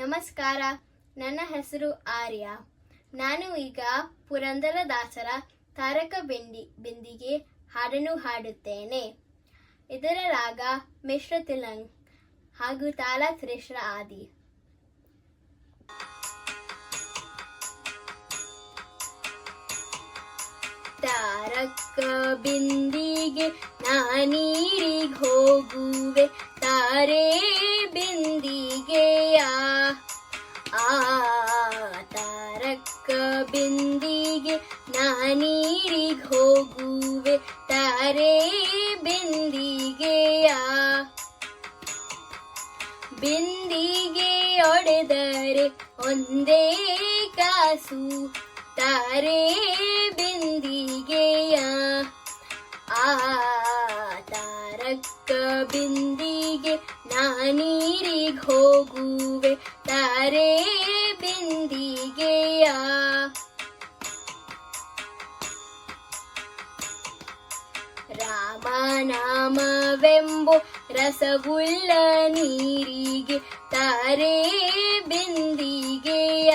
ನಮಸ್ಕಾರ. ನನ್ನ ಹೆಸರು ಆರ್ಯ. ನಾನು ಈಗ ಪುರಂದರದಾಸರ ತಾರಕ ಬಿಂದಿಗೆ ಹಾಡನ್ನು ಹಾಡುತ್ತೇನೆ. ಇದರ ರಾಗ ಮಿಶ್ರ ತಿಲಂಗ್ ಹಾಗೂ ತಾಳ ತ್ರಿಶ್ರ ಆದಿ. ತಾರಕ ಬಿಂದಿಗೆ ನಾನೀರಿಗ್ ಹೋಗುವೆ, ತಾರೆ ಬಿಂದಿಗೆಯ ತಾರಕ ಬಿಂದಿಗೆ ನಾನೀರಿಗ್ ಹೋಗುವೆ, ತಾರೆ ಬಿಂದಿಗೆಯ ಬಿಂದಿಗೆ ಒಡೆದರೆ ಒಂದೇ ಕಾಸು, ತಾರೆ ಬಿಂದಿಗೆಯ ತಾರಕ ಬಿಂದಿಗೆ ನಾನೀರಿಗ್ ಹೋಗುವೆ, ತಾರೆ ಬಿಂದಿಗೆಯ ರಾಮನಾಮವೆಂಬೋ ರಸವುಳ್ಳ ನೀರಿಗೆ, ತಾರೆ ಬಿಂದಿಗೆಯ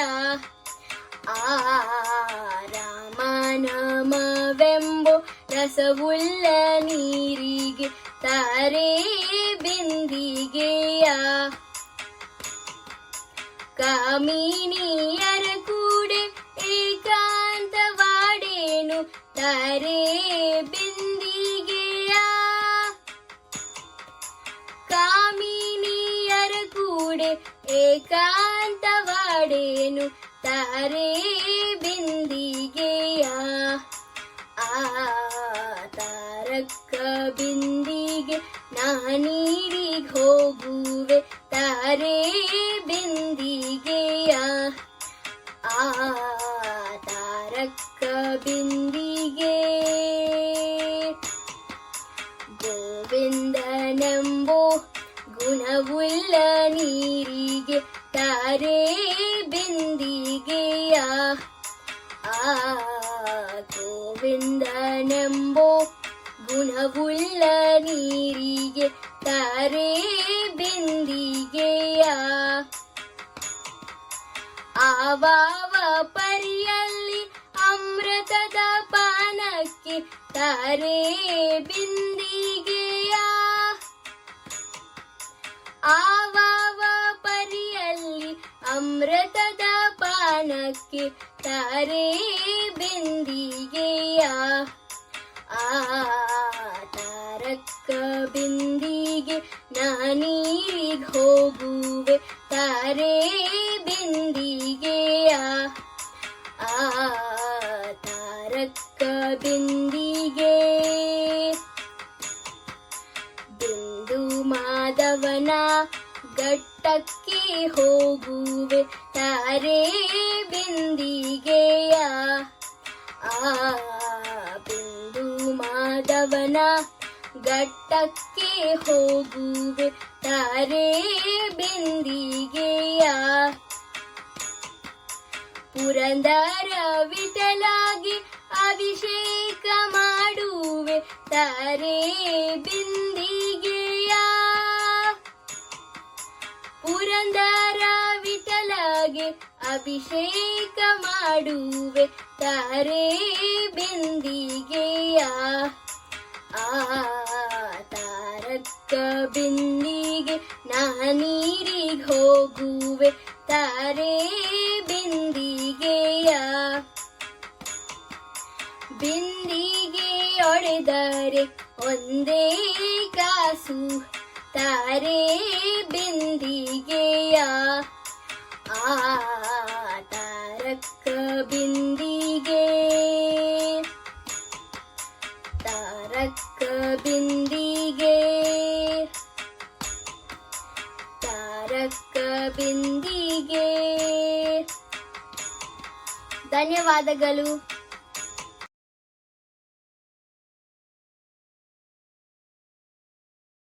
ರಾಮನಾಮವೆಂಬೋ ರಸವುಳ್ಳ ನೀರಿಗೆ, ತಾರೆ ಬಿಂದಿಗೆಯ ಕಾಮಿನಿಯರ ಕೂಡೆ ಏಕಾಂತವಾಡೇನು, ತಾರೆ ಬಿಂದಿಗೆಯ ಕಾಮಿನಿಯರ ಕೂಡೆ ಏಕಾಂತವಾಡೇನು, ತಾರೆ ಬಿಂದಿಗೆಯ ತಾರಕ ಬಿಂದಿಗೆ ನಾನೀರಿಗ್ ಹೋಗುವೆ, ತಾರೆ ಬಿಂದಿಗೆಯ ತಾರಕ ಬಿಂದಿಗೆ ಗೋವಿಂದನೆಂಬೋ ಗುಣವುಳ್ಳ ನೀರಿಗೆ, ತಾರೆ ಬಿಂದಿಗೆಯ ಗೋವಿಂದನೆಂಬೋ ಗುಣವುಳ್ಳ ನೀರಿಗೆ, ತಾರೆ ಬಿಂದಿಗೆಯ ಆವಾವ ಪರಿಯಲ್ಲಿ ಅಮೃತದ ಪಾನಕ್ಕೆ, ತಾರೆ ಬಿಂದಿಗೆಯ ಆವಾವ ಪರಿಯಲ್ಲಿ ಅಮೃತದ ಪಾನಕ್ಕೆ, ತಾರೆ ಬಿಂದಿಗೆಯ ತಾರಕ ಬಿಂದಿಗೆ ನಾನೀರಿಗ್ ಹೋಗುವೆ, ತಾರೆ ಬಿಂದಿಗೆಯ ತಾರಕ ಬಿಂದಿಗೆ ಬಿಂದು ಮಾಧವನ ಘಟ್ಟಕ್ಕೆ ಹೋಗುವೆ, ತಾರೆ ಬಿಂದಿಗೆಯ ಬಿಂದು ಮಾಧವನ ಘಟ್ಟಕ್ಕೆ ಹೋಗುವೆ, ತಾರೆ ಬಿಂದಿಗೆಯ ಪುರಂದರ ವಿಠಲಾಗಿ ಅಭಿಷೇಕ ಮಾಡುವೆ, ತಾರೆ ಬಿಂದಿಗೆಯ ಪುರಂದರ ವಿಠಲಾಗೆ ಅಭಿಷೇಕ ಮಾಡುವೆ, ತಾರೆ ಬಿಂದಿಗೆಯ ತಾರಕ ಬಿಂದಿಗೆ ನಾನೀರಿಗ್ ಹೋಗುವೆ, ತಾರೆ ಬಿಂದಿಗೆಯ ಬಿಂದಿಗೆ ಒಡೆದರೆ ಒಂದೇ ಕಾಸು, ತಾರೆ ಬಿಂದಿಗೆಯ ತಾರಕ ಬಿಂದಿಗೆ ತಾರಕ ಬಿಂದಿಗೆ ತಾರಕ ಬಿಂದಿಗೆ. ಧನ್ಯವಾದಗಳು.